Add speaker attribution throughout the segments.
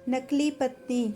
Speaker 1: नकली पत्नी।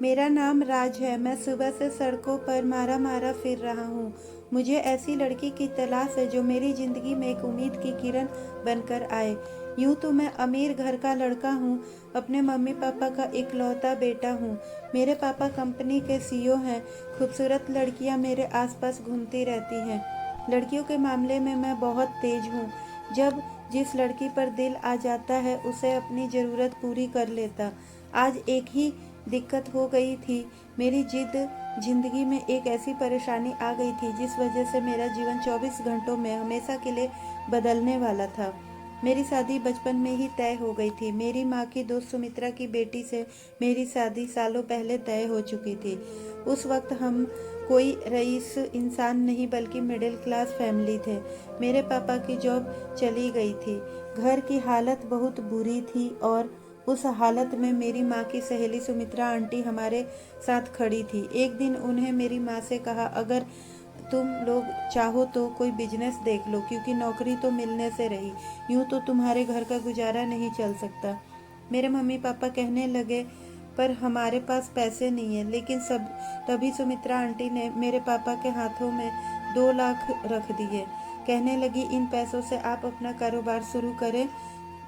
Speaker 1: मेरा नाम राज है। मैं सुबह से सड़कों पर मारा मारा फिर रहा हूँ। मुझे ऐसी लड़की की तलाश है जो मेरी जिंदगी में एक उम्मीद की किरण बनकर आए। यूं तो मैं अमीर घर का लड़का हूँ, अपने मम्मी पापा का इकलौता बेटा हूँ। मेरे पापा कंपनी के सीईओ हैं। खूबसूरत लड़कियाँ मेरे आसपास घूमती रहती हैं। लड़कियों के मामले में मैं बहुत तेज हूँ। जब जिस लड़की पर दिल आ जाता है उसे अपनी ज़रूरत पूरी कर लेता। आज एक ही दिक्कत हो गई थी। मेरी जिंदगी में एक ऐसी परेशानी आ गई थी जिस वजह से मेरा जीवन 24 घंटों में हमेशा के लिए बदलने वाला था। मेरी शादी बचपन में ही तय हो गई थी। मेरी माँ की दोस्त सुमित्रा की बेटी से मेरी शादी सालों पहले तय हो चुकी थी। उस वक्त हम कोई रईस इंसान नहीं बल्कि मिडिल क्लास फैमिली थे। मेरे पापा की जॉब चली गई थी। घर की हालत बहुत बुरी थी और उस हालत में मेरी माँ की सहेली सुमित्रा आंटी हमारे साथ खड़ी थी। एक दिन उन्हें मेरी माँ से कहा, अगर तुम लोग चाहो तो कोई बिजनेस देख लो, क्योंकि नौकरी तो मिलने से रही। यूं तो तुम्हारे घर का गुजारा नहीं चल सकता। मेरे मम्मी पापा कहने लगे, पर हमारे पास पैसे नहीं है। लेकिन सब तभी सुमित्रा आंटी ने मेरे पापा के हाथों में 2 लाख रख दिए। कहने लगी, इन पैसों से आप अपना कारोबार शुरू करें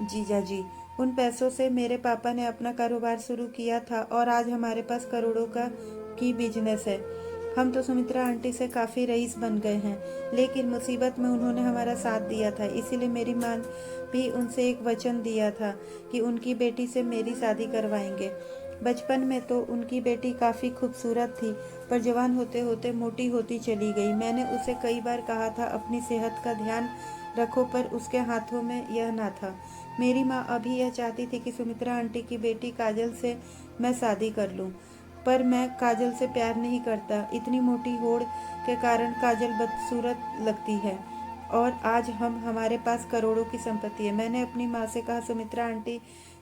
Speaker 1: जीजा जी। उन पैसों से मेरे पापा ने अपना कारोबार शुरू किया था और आज हमारे पास करोड़ों का की बिजनेस है। हम तो सुमित्रा आंटी से काफ़ी रईस बन गए हैं, लेकिन मुसीबत में उन्होंने हमारा साथ दिया था। इसीलिए मेरी माँ भी उनसे एक वचन दिया था कि उनकी बेटी से मेरी शादी करवाएंगे। बचपन में तो उनकी बेटी काफ़ी खूबसूरत थी, पर जवान होते होते मोटी होती चली गई। मैंने उसे कई बार कहा था अपनी सेहत का ध्यान रखो, पर उसके हाथों में यह ना था। मेरी माँ अभी यह चाहती थी कि सुमित्रा आंटी की बेटी काजल से मैं शादी कर लूँ, पर मैं काजल से प्यार नहीं करता। इतनी मोटी होड़ के कारण काजल बदसूरत लगती है और आज हमारे पास करोड़ों की संपत्ति है। मैंने अपनी माँ से कहा, सुमित्रा आंटी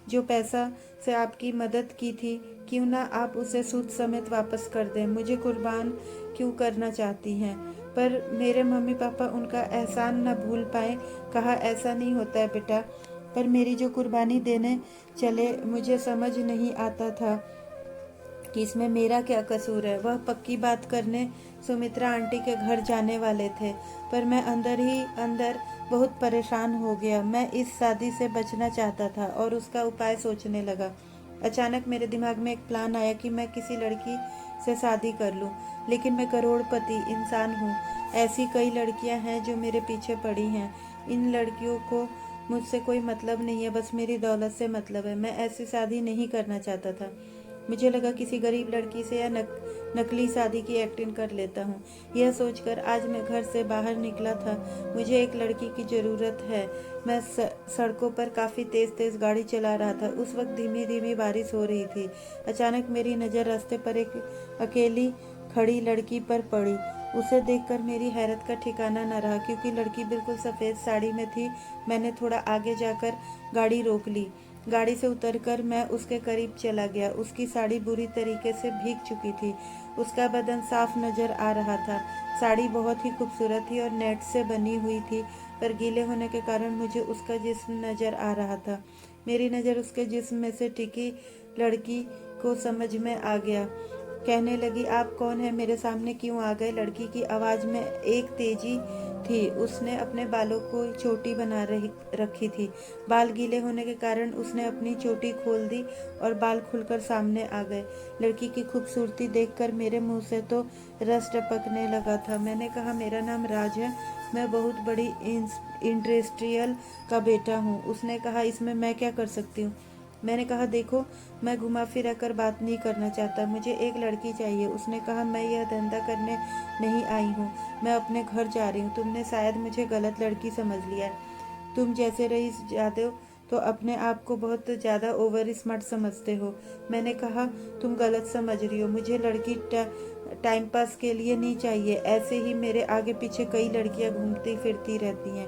Speaker 1: जो पैसा से आपकी मदद की थी, क्यों ना आप उसे सूद समेत वापस कर दें। मुझे कुर्बान क्यों करना चाहती हैं? पर मेरे मम्मी पापा उनका एहसान न भूल पाए। कहा, ऐसा नहीं होता है बेटा। पर मेरी जो कुर्बानी देने चले, मुझे समझ नहीं आता था कि इसमें मेरा क्या कसूर है। वह पक्की बात करने सुमित्रा आंटी के घर जाने वाले थे, पर मैं अंदर ही अंदर बहुत परेशान हो गया। मैं इस शादी से बचना चाहता था और उसका उपाय सोचने लगा। अचानक मेरे दिमाग में एक प्लान आया कि मैं किसी लड़की से शादी कर लूं, लेकिन मैं करोड़पति इंसान हूं। ऐसी कई लड़कियां हैं जो मेरे पीछे पड़ी हैं। इन लड़कियों को मुझसे कोई मतलब नहीं है, बस मेरी दौलत से मतलब है। मैं ऐसी शादी नहीं करना चाहता था। मुझे लगा किसी गरीब लड़की से या नकली शादी की एक्टिंग कर लेता हूँ। यह सोचकर आज मैं घर से बाहर निकला था। मुझे एक लड़की की ज़रूरत है। मैं सड़कों पर काफ़ी तेज़ तेज़ गाड़ी चला रहा था। उस वक्त धीमी धीमी बारिश हो रही थी। अचानक मेरी नज़र रास्ते पर एक अकेली खड़ी लड़की पर पड़ी। उसे देखकर मेरी हैरत का ठिकाना न रहा, क्योंकि लड़की बिल्कुल सफ़ेद साड़ी में थी। मैंने थोड़ा आगे जाकर गाड़ी रोक ली। गाड़ी से उतरकर मैं उसके करीब चला गया। उसकी साड़ी बुरी तरीके से भीग चुकी थी। उसका बदन साफ नजर आ रहा था। साड़ी बहुत ही खूबसूरत थी और नेट से बनी हुई थी, पर गीले होने के कारण मुझे उसका जिस्म नजर आ रहा था। मेरी नज़र उसके जिस्म में से टिकी लड़की को समझ में आ गया। कहने लगी, आप कौन है? मेरे सामने क्यों आ गए? लड़की की आवाज़ में एक तेजी थी। उसने अपने बालों को चोटी बना रखी थी। बाल गीले होने के कारण उसने अपनी चोटी खोल दी और बाल खुलकर सामने आ गए। लड़की की खूबसूरती देखकर मेरे मुंह से तो रस टपकने लगा था। मैंने कहा, मेरा नाम राज है। मैं बहुत बड़ी इंडस्ट्रियल का बेटा हूँ। उसने कहा, इसमें मैं क्या कर सकती हूँ? मैंने कहा, देखो, मैं घुमा फिरा कर बात नहीं करना चाहता। मुझे एक लड़की चाहिए। उसने कहा, मैं यह धंधा करने नहीं आई हूँ। मैं अपने घर जा रही हूँ। तुमने शायद मुझे गलत लड़की समझ लिया है। तुम जैसे रईस जादव तो अपने आप को बहुत ज़्यादा ओवर स्मार्ट समझते हो। मैंने कहा, तुम गलत समझ रही हो। मुझे लड़की टाइम पास के लिए नहीं चाहिए। ऐसे ही मेरे आगे पीछे कई लड़कियां घूमती फिरती रहती हैं।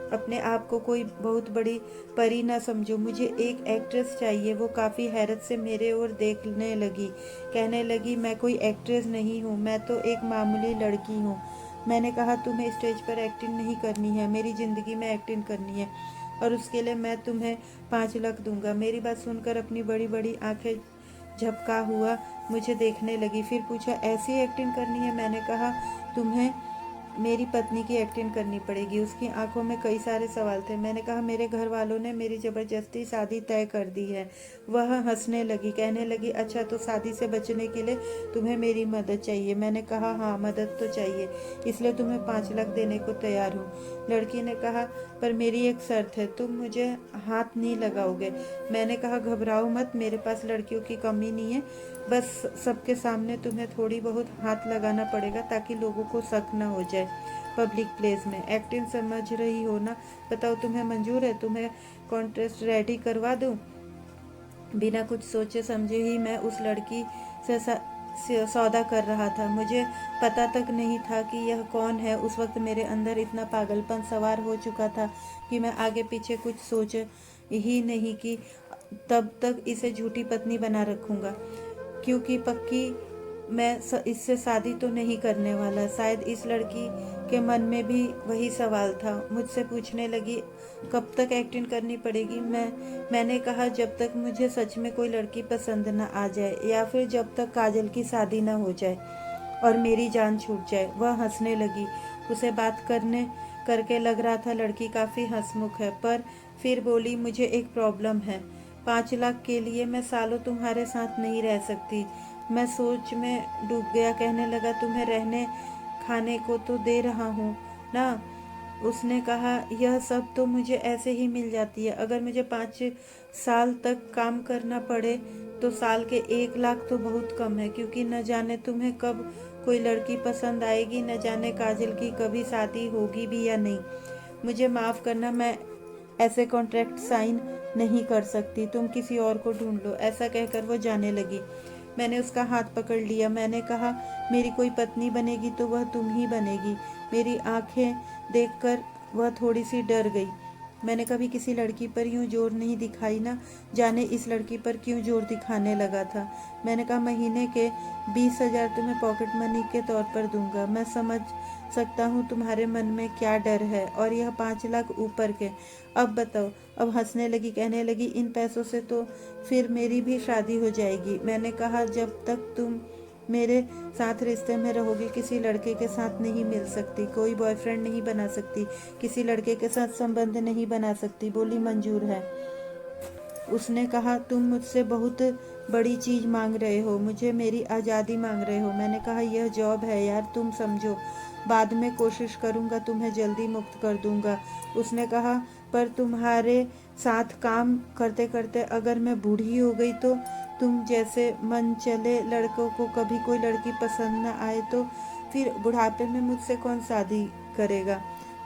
Speaker 1: अपने आप को कोई बहुत बड़ी परी ना समझो। मुझे एक एक्ट्रेस चाहिए। वो काफ़ी हैरत से मेरे ओर देखने लगी। कहने लगी, मैं कोई एक्ट्रेस नहीं हूँ, मैं तो एक मामूली लड़की हूँ। मैंने कहा, तुम्हें स्टेज पर एक्टिंग नहीं करनी है, मेरी ज़िंदगी में एक्टिंग करनी है और उसके लिए मैं तुम्हें 5 लाख दूंगा। मेरी बात सुनकर अपनी बड़ी बड़ी आंखें झपका हुआ मुझे देखने लगी। फिर पूछा, ऐसी एक्टिंग करनी है? मैंने कहा, तुम्हें मेरी पत्नी की एक्टिंग करनी पड़ेगी। उसकी आंखों में कई सारे सवाल थे। मैंने कहा, मेरे घर वालों ने मेरी ज़बरदस्ती शादी तय कर दी है। वह हंसने लगी, कहने लगी, अच्छा तो शादी से बचने के लिए तुम्हें मेरी मदद चाहिए? मैंने कहा, हाँ मदद तो चाहिए, इसलिए तुम्हें 5 लाख देने को तैयार हूँ। लड़की ने कहा, पर मेरी एक शर्त है, तुम मुझे हाथ नहीं लगाओगे। मैंने कहा, घबराओ मत, मेरे पास लड़कियों की कमी नहीं है, बस सबके सामने तुम्हें थोड़ी बहुत हाथ लगाना पड़ेगा ताकि लोगों को शक न हो जाए। पब्लिक प्लेस में एक्टिंग समझ रही हो ना? बताओ तुम्हें मंजूर है? तुम्हें कॉन्ट्रेस्ट रेडी करवा दूं? बिना कुछ सोचे समझे ही मैं उस लड़की से सौदा कर रहा था। मुझे पता तक नहीं था कि यह कौन है। उस वक्त मेरे अंदर इतना पागलपन सवार हो चुका था कि मैं आगे पीछे कुछ सोच ही नहीं कि तब तक इसे झूठी पत्नी बना रखूंगा, क्योंकि पक्की मैं इससे शादी तो नहीं करने वाला। शायद इस लड़की के मन में भी वही सवाल था। मुझसे पूछने लगी, कब तक एक्टिंग करनी पड़ेगी? मैंने कहा, जब तक मुझे सच में कोई लड़की पसंद न आ जाए, या फिर जब तक काजल की शादी न हो जाए और मेरी जान छूट जाए। वह हंसने लगी। उसे बात करके लग रहा था लड़की काफ़ी हंसमुख है, पर फिर बोली, मुझे एक प्रॉब्लम है। 5 लाख के लिए मैं सालों तुम्हारे साथ नहीं रह सकती। मैं सोच में डूब गया। कहने लगा, तुम्हें रहने खाने को तो दे रहा हूँ ना? उसने कहा, यह सब तो मुझे ऐसे ही मिल जाती है। अगर मुझे 5 साल तक काम करना पड़े तो साल के 1 लाख तो बहुत कम है, क्योंकि न जाने तुम्हें कब कोई लड़की पसंद आएगी, न जाने काजल की कभी शादी होगी भी या नहीं। मुझे माफ़ करना, मैं ऐसे कॉन्ट्रैक्ट साइन नहीं कर सकती। तुम किसी और को ढूंढ लो। ऐसा कहकर वो जाने लगी। मैंने उसका हाथ पकड़ लिया। मैंने कहा, मेरी कोई पत्नी बनेगी तो वह तुम ही बनेगी। मेरी आंखें देखकर वह थोड़ी सी डर गई। मैंने कभी किसी लड़की पर यूं जोर नहीं दिखाई, ना जाने इस लड़की पर क्यों जोर दिखाने लगा था। मैंने कहा, महीने के 20,000 तुम्हें पॉकेट मनी के तौर पर दूंगा। मैं समझ सकता हूँ तुम्हारे मन में क्या डर है, और यह 5 लाख ऊपर के। अब बताओ। अब हंसने लगी, कहने लगी, इन पैसों से तो फिर मेरी भी शादी हो जाएगी। मैंने कहा, जब तक तुम मेरे साथ रिश्ते में रहोगी किसी लड़के के साथ नहीं मिल सकती, कोई बॉयफ्रेंड नहीं बना सकती, किसी लड़के के साथ संबंध नहीं बना सकती। बोली, मंजूर है। उसने कहा, तुम मुझसे बहुत बड़ी चीज़ मांग रहे हो, मुझे मेरी आज़ादी मांग रहे हो। मैंने कहा, यह जॉब है यार, तुम समझो। बाद में कोशिश करूँगा, तुम्हें जल्दी मुक्त कर दूँगा। उसने कहा, पर तुम्हारे साथ काम करते करते अगर मैं बूढ़ी हो गई तो? तुम जैसे मन चले लड़कों को कभी कोई लड़की पसंद न आए तो फिर बुढ़ापे में मुझसे कौन शादी करेगा?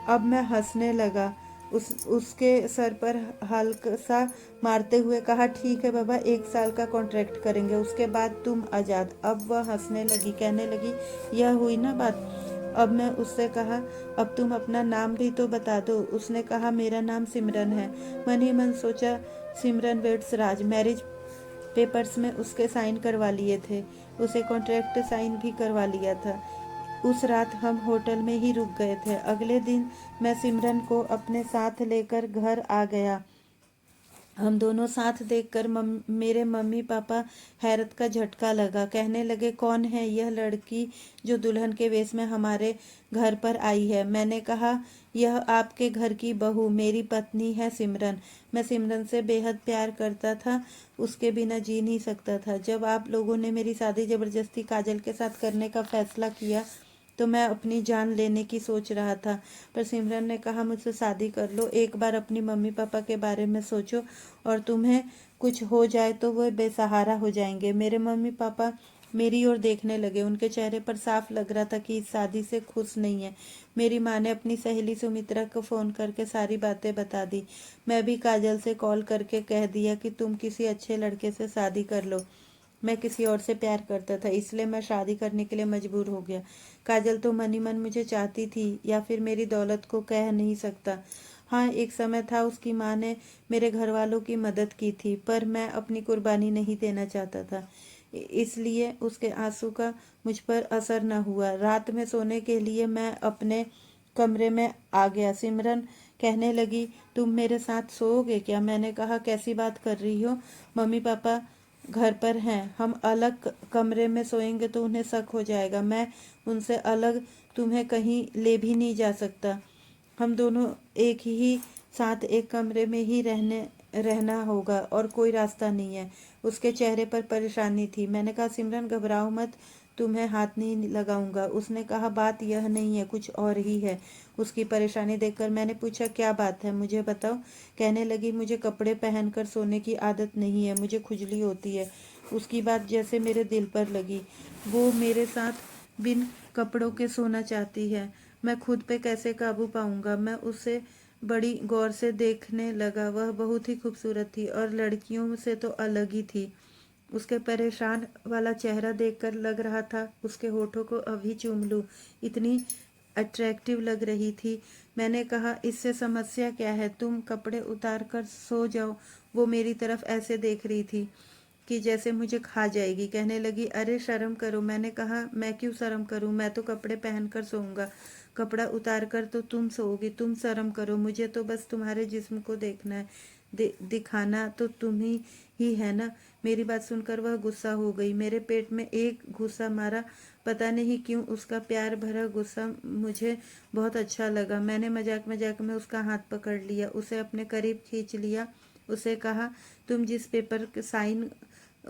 Speaker 1: अब मैं हंसने लगा। उसके सर पर हल्का सा मारते हुए कहा, ठीक है बाबा, 1 साल का कॉन्ट्रैक्ट करेंगे, उसके बाद तुम आज़ाद। अब वह हंसने लगी, कहने लगी, यह हुई ना बात। अब मैं उससे कहा, अब तुम अपना नाम भी तो बता दो। उसने कहा, मेरा नाम सिमरन है। मन ही मन सोचा, सिमरन वेट्स राज। मैरिज पेपर्स में उसके साइन करवा लिए थे, उसे कॉन्ट्रैक्ट साइन भी करवा लिया था। उस रात हम होटल में ही रुक गए थे। अगले दिन मैं सिमरन को अपने साथ लेकर घर आ गया। हम दोनों साथ देखकर मेरे मम्मी पापा हैरत का झटका लगा। कहने लगे, कौन है यह लड़की जो दुल्हन के वेश में हमारे घर पर आई है? मैंने कहा, यह आपके घर की बहू, मेरी पत्नी है सिमरन। मैं सिमरन से बेहद प्यार करता था, उसके बिना जी नहीं सकता था। जब आप लोगों ने मेरी शादी ज़बरदस्ती काजल के साथ करने का फैसला किया तो मैं अपनी जान लेने की सोच रहा था, पर सिमरन ने कहा, मुझसे शादी कर लो, एक बार अपनी मम्मी पापा के बारे में सोचो, और तुम्हें कुछ हो जाए तो वो बेसहारा हो जाएंगे। मेरे मम्मी पापा मेरी ओर देखने लगे। उनके चेहरे पर साफ लग रहा था कि इस शादी से खुश नहीं है। मेरी माँ ने अपनी सहेली सुमित्रा को फ़ोन करके सारी बातें बता दी। मैं भी काजल से कॉल करके कह दिया कि तुम किसी अच्छे लड़के से शादी कर लो। मैं किसी और से प्यार करता था, इसलिए मैं शादी करने के लिए मजबूर हो गया। काजल तो मन ही मन मुझे चाहती थी, या फिर मेरी दौलत को कह नहीं सकता। हाँ, एक समय था उसकी माँ ने मेरे घर वालों की मदद की थी, पर मैं अपनी कुर्बानी नहीं देना चाहता था, इसलिए उसके आंसू का मुझ पर असर न हुआ। रात में सोने के लिए मैं अपने कमरे में आ गया। सिमरन कहने लगी, तुम मेरे साथ सोओगे क्या? मैंने कहा, कैसी बात कर रही हो? मम्मी पापा घर पर हैं। हम अलग कमरे में सोएंगे तो उन्हें शक हो जाएगा। मैं उनसे अलग तुम्हें कहीं ले भी नहीं जा सकता। हम दोनों एक ही साथ एक कमरे में ही रहना होगा और कोई रास्ता नहीं है। उसके चेहरे पर परेशानी थी। मैंने कहा, सिमरन घबराओ मत, तुम्हें हाथ नहीं लगाऊंगा। उसने कहा, बात यह नहीं है, कुछ और ही है। उसकी परेशानी देखकर मैंने पूछा, क्या बात है, मुझे बताओ। कहने लगी, मुझे कपड़े पहनकर सोने की आदत नहीं है, मुझे खुजली होती है। उसकी बात जैसे मेरे दिल पर लगी। वो मेरे साथ बिन कपड़ों के सोना चाहती है। मैं खुद पे कैसे काबू पाऊंगा। मैं उसे बड़ी गौर से देखने लगा। वह बहुत ही खूबसूरत थी और लड़कियों से तो अलग ही थी। उसके परेशान वाला चेहरा देखकर लग रहा था उसके होठों को अभी चूम लूं, इतनी अट्रैक्टिव लग रही थी। मैंने कहा, इससे समस्या क्या है, तुम कपड़े उतार कर सो जाओ। वो मेरी तरफ ऐसे देख रही थी कि जैसे मुझे खा जाएगी। कहने लगी, अरे शर्म करो। मैंने कहा, मैं क्यों शर्म करूं, मैं तो कपड़े पहन कर सोऊंगा। कपड़ा उतार कर तो तुम सोओगी, तुम शर्म करो। मुझे तो बस तुम्हारे जिस्म को देखना है, दिखाना तो ही है ना। मेरी बात सुनकर वह गुस्सा हो गई। मेरे पेट में एक गुस्सा मारा। पता नहीं क्यों उसका प्यार भरा गुस्सा मुझे बहुत अच्छा लगा। मैंने मजाक मजाक में उसका हाथ पकड़ लिया, उसे अपने करीब खींच लिया। उसे कहा, तुम जिस पेपर के साइन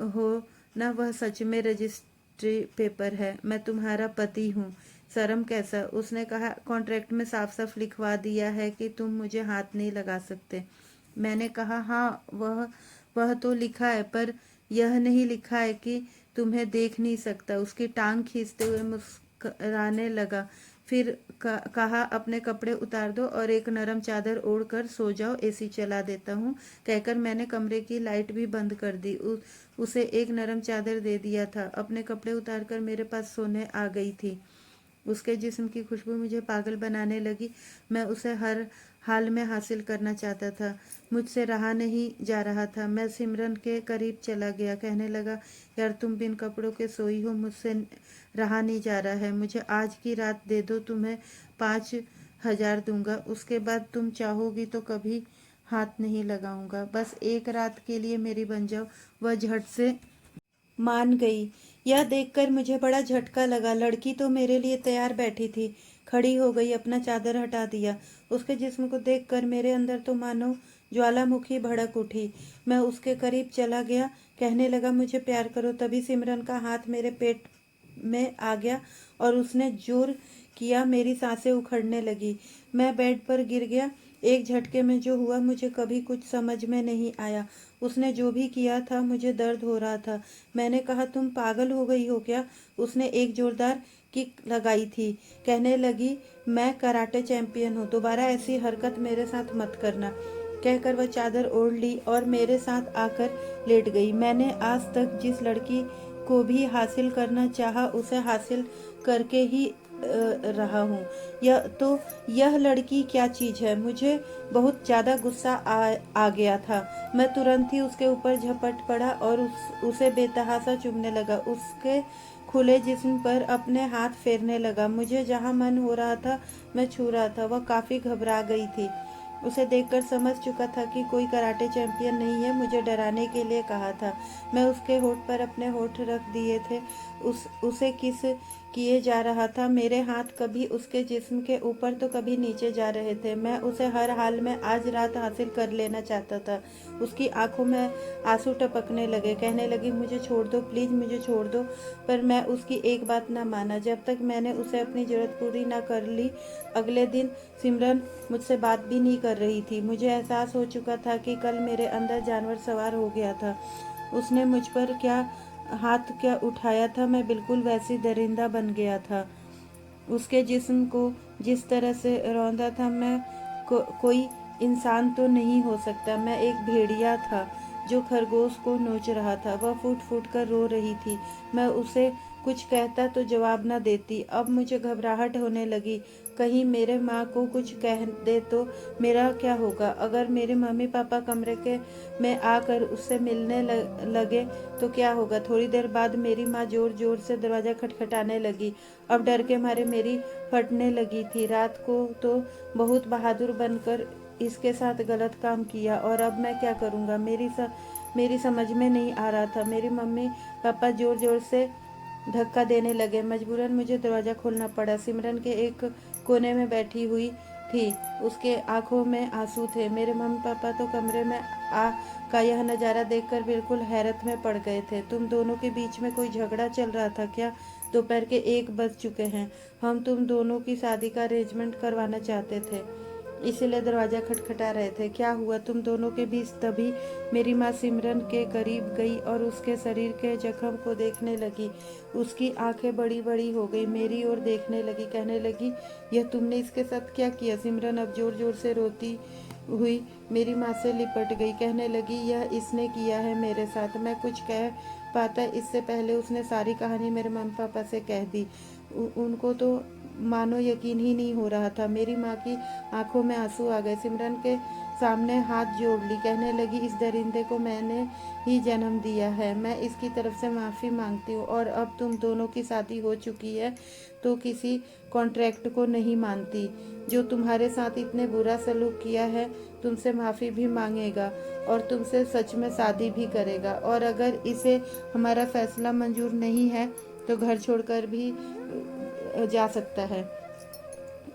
Speaker 1: हो ना, वह सच में रजिस्ट्री पेपर है। मैं तुम्हारा पति हूँ। शर्म कैसा। उसने कहा, कॉन्ट्रैक्ट में साफ साफ लिखवा दिया है कि तुम मुझे हाथ नहीं लगा सकते। मैंने कहा, हाँ, वह तो लिखा है, पर यह नहीं लिखा है कि तुम्हें देख नहीं सकता। उसकी टांग खींचते हुए मुस्कुराने लगा। फिर कहा, अपने कपड़े उतार दो और एक नरम चादर ओढ़ कर सो जाओ, एसी चला देता हूँ। कहकर मैंने कमरे की लाइट भी बंद कर दी। उसे एक नरम चादर दे दिया था। अपने कपड़े उतारकर मेरे पास सोने आ गई थी। उसके जिस्म की खुशबू मुझे पागल बनाने लगी। मैं उसे हर हाल में हासिल करना चाहता था। मुझसे रहा नहीं जा रहा था। मैं सिमरन के करीब चला गया। कहने लगा, यार तुम बिन कपड़ों के सोई हो, मुझसे रहा नहीं जा रहा है। मुझे आज की रात दे दो, तुम्हें 5,000 दूंगा। उसके बाद तुम चाहोगी तो कभी हाथ नहीं लगाऊंगा। बस एक रात के लिए मेरी बन जाओ। वह झट से मान गई। यह देखकर मुझे बड़ा झटका लगा। लड़की तो मेरे लिए तैयार बैठी थी। खड़ी हो गई, अपना चादर हटा दिया। उसके जिस्म को देखकर मेरे अंदर तो मानो ज्वालामुखी भड़क उठी। मैं उसके करीब चला गया। कहने लगा, मुझे प्यार करो। तभी सिमरन का हाथ मेरे पेट में आ गया और उसने जोर किया। मेरी सांसें उखड़ने लगी। मैं बेड पर गिर गया। एक झटके में जो हुआ मुझे कभी कुछ समझ में नहीं आया। उसने जो भी किया था, मुझे दर्द हो रहा था। मैंने कहा, तुम पागल हो गई हो क्या। उसने एक जोरदार किक लगाई थी। कहने लगी, मैं कराटे चैंपियन हूँ, दोबारा ऐसी हरकत मेरे साथ मत करना। कहकर वह चादर ओढ़ ली और मेरे साथ आकर लेट गई। मैंने आज तक जिस लड़की को भी हासिल करना चाहा, उसे हासिल करके ही रहा हूँ। यह लड़की क्या चीज़ है। मुझे बहुत ज़्यादा गुस्सा आ गया था। मैं तुरंत ही उसके ऊपर झपट पड़ा और उसे बेतहासा चूमने लगा। उसके खुले जिस्म पर अपने हाथ फेरने लगा। मुझे जहाँ मन हो रहा था मैं छू रहा था। वह काफ़ी घबरा गई थी। उसे देखकर समझ चुका था कि कोई कराटे चैंपियन नहीं है। मुझे डराने के लिए कहा था। मैं उसके होठ पर अपने होठ रख दिए थे। उसे किस किए जा रहा था। मेरे हाथ कभी उसके जिस्म के ऊपर तो कभी नीचे जा रहे थे। मैं उसे हर हाल में आज रात हासिल कर लेना चाहता था। उसकी आंखों में आंसू टपकने लगे। कहने लगी, मुझे छोड़ दो प्लीज़, मुझे छोड़ दो। पर मैं उसकी एक बात ना माना। जब तक मैंने उसे अपनी ज़रूरत पूरी ना कर ली। अगले दिन सिमरन मुझसे बात भी नहीं कर रही थी। मुझे एहसास हो चुका था कि कल मेरे अंदर जानवर सवार हो गया था। उसने मुझ पर क्या उठाया था, मैं बिल्कुल वैसी दरिंदा बन गया था। उसके जिस्म को जिस तरह से रौंदा था, मैं कोई इंसान तो नहीं हो सकता। मैं एक भेड़िया था जो खरगोश को नोच रहा था। वह फूट फूट कर रो रही थी। मैं उसे कुछ कहता तो जवाब न देती। अब मुझे घबराहट होने लगी। कहीं मेरे माँ को कुछ कह दे तो मेरा क्या होगा। अगर मेरे मम्मी पापा कमरे के में आकर उससे मिलने लगे तो क्या होगा। थोड़ी देर बाद मेरी माँ जोर जोर से दरवाज़ा खटखटाने लगी। अब डर के मारे मेरी फटने लगी थी। रात को तो बहुत बहादुर बनकर इसके साथ गलत काम किया और अब मैं क्या करूँगा। मेरी समझ में नहीं आ रहा था। मेरी मम्मी पापा ज़ोर ज़ोर से धक्का देने लगे। मजबूरन मुझे दरवाज़ा खोलना पड़ा। सिमरन के एक कोने में बैठी हुई थी। उसके आंखों में आंसू थे। मेरे मम्मी पापा तो कमरे में आ का यह नज़ारा देखकर बिल्कुल हैरत में पड़ गए थे। तुम दोनों के बीच में कोई झगड़ा चल रहा था क्या? दोपहर के 1 बज चुके हैं। हम तुम दोनों की शादी का अरेंजमेंट करवाना चाहते थे, इसीलिए दरवाज़ा खटखटा रहे थे। क्या हुआ तुम दोनों के बीच? तभी मेरी माँ सिमरन के करीब गई और उसके शरीर के जख्म को देखने लगी। उसकी आंखें बड़ी बड़ी हो गई, मेरी ओर देखने लगी, कहने लगी, यह तुमने इसके साथ क्या किया? सिमरन अब जोर जोर से रोती हुई मेरी माँ से लिपट गई, कहने लगी, यह इसने किया है मेरे साथ। मैं कुछ कह पाता इससे पहले उसने सारी कहानी मेरे मम्मी पापा से कह दी। उनको तो मानो यकीन ही नहीं हो रहा था। मेरी माँ की आंखों में आंसू आ गए। सिमरन के सामने हाथ जोड़ ली, कहने लगी, इस दरिंदे को मैंने ही जन्म दिया है। मैं इसकी तरफ से माफ़ी मांगती हूँ और अब तुम दोनों की शादी हो चुकी है तो किसी कॉन्ट्रैक्ट को नहीं मानती। जो तुम्हारे साथ इतने बुरा सलूक किया है तुमसे माफ़ी भी मांगेगा और तुमसे सच में शादी भी करेगा। और अगर इसे हमारा फैसला मंजूर नहीं है तो घर छोड़कर भी जा सकता है।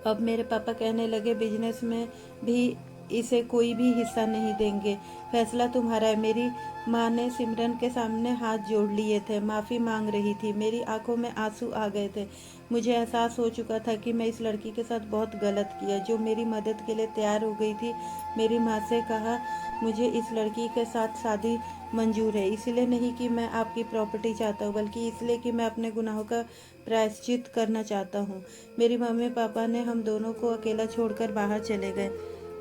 Speaker 1: अब मेरे पापा कहने लगे, बिजनेस में भी इसे कोई भी हिस्सा नहीं देंगे, फैसला तुम्हारा है। मेरी माँ ने सिमरन के सामने हाथ जोड़ लिए थे, माफ़ी मांग रही थी। मेरी आंखों में आंसू आ गए थे। मुझे एहसास हो चुका था कि मैं इस लड़की के साथ बहुत गलत किया, जो मेरी मदद के लिए तैयार हो गई थी। मेरी माँ से कहा, मुझे इस लड़की के साथ शादी मंजूर है, इसलिए नहीं कि मैं आपकी प्रॉपर्टी चाहता हूँ, बल्कि इसलिए कि मैं अपने गुनाहों का प्रायश्चित करना चाहता हूँ। मेरी मम्मी पापा ने हम दोनों को अकेला छोड़कर बाहर चले गए।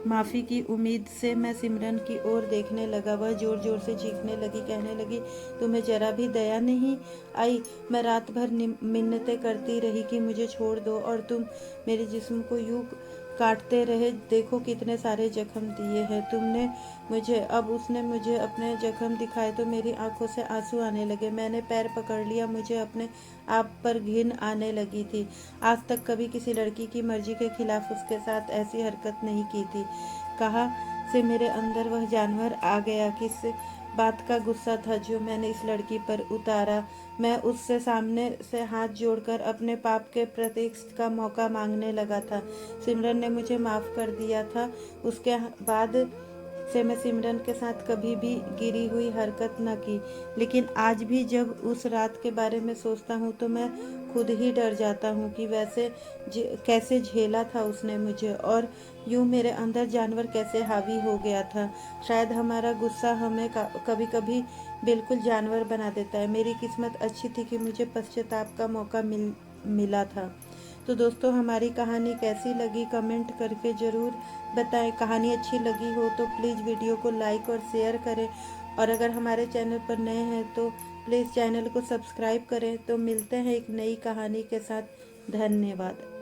Speaker 1: माफ़ी की उम्मीद से मैं सिमरन की ओर देखने लगा। वह ज़ोर ज़ोर से चीखने लगी, कहने लगी, तुम्हें जरा भी दया नहीं आई? मैं रात भर मिन्नतें करती रही कि मुझे छोड़ दो और तुम मेरे जिस्म को यूं काटते रहे। देखो कितने सारे जख्म दिए हैं तुमने मुझे। अब उसने मुझे अपने जख्म दिखाए तो मेरी आंखों से आंसू आने लगे। मैंने पैर पकड़ लिया, मुझे अपने आप पर घिन आने लगी थी। आज तक कभी किसी लड़की की मर्जी के खिलाफ उसके साथ ऐसी हरकत नहीं की थी। कहाँ से मेरे अंदर वह जानवर आ गया? किस बात का गुस्सा था जो मैंने इस लड़की पर उतारा? मैं उससे सामने से हाथ जोड़कर अपने पाप के प्रतीक का मौका मांगने लगा था। सिमरन ने मुझे माफ़ कर दिया था। उसके बाद से मैं सिमरन के साथ कभी भी गिरी हुई हरकत न की। लेकिन आज भी जब उस रात के बारे में सोचता हूँ तो मैं खुद ही डर जाता हूँ कि कैसे झेला था उसने मुझे, और यूँ मेरे अंदर जानवर कैसे हावी हो गया था। शायद हमारा गुस्सा हमें कभी कभी बिल्कुल जानवर बना देता है। मेरी किस्मत अच्छी थी कि मुझे पश्चाताप का मौका मिला था। तो दोस्तों, हमारी कहानी कैसी लगी कमेंट करके ज़रूर बताएं। कहानी अच्छी लगी हो तो प्लीज़ वीडियो को लाइक और शेयर करें, और अगर हमारे चैनल पर नए हैं तो प्लीज़ चैनल को सब्सक्राइब करें। तो मिलते हैं एक नई कहानी के साथ। धन्यवाद।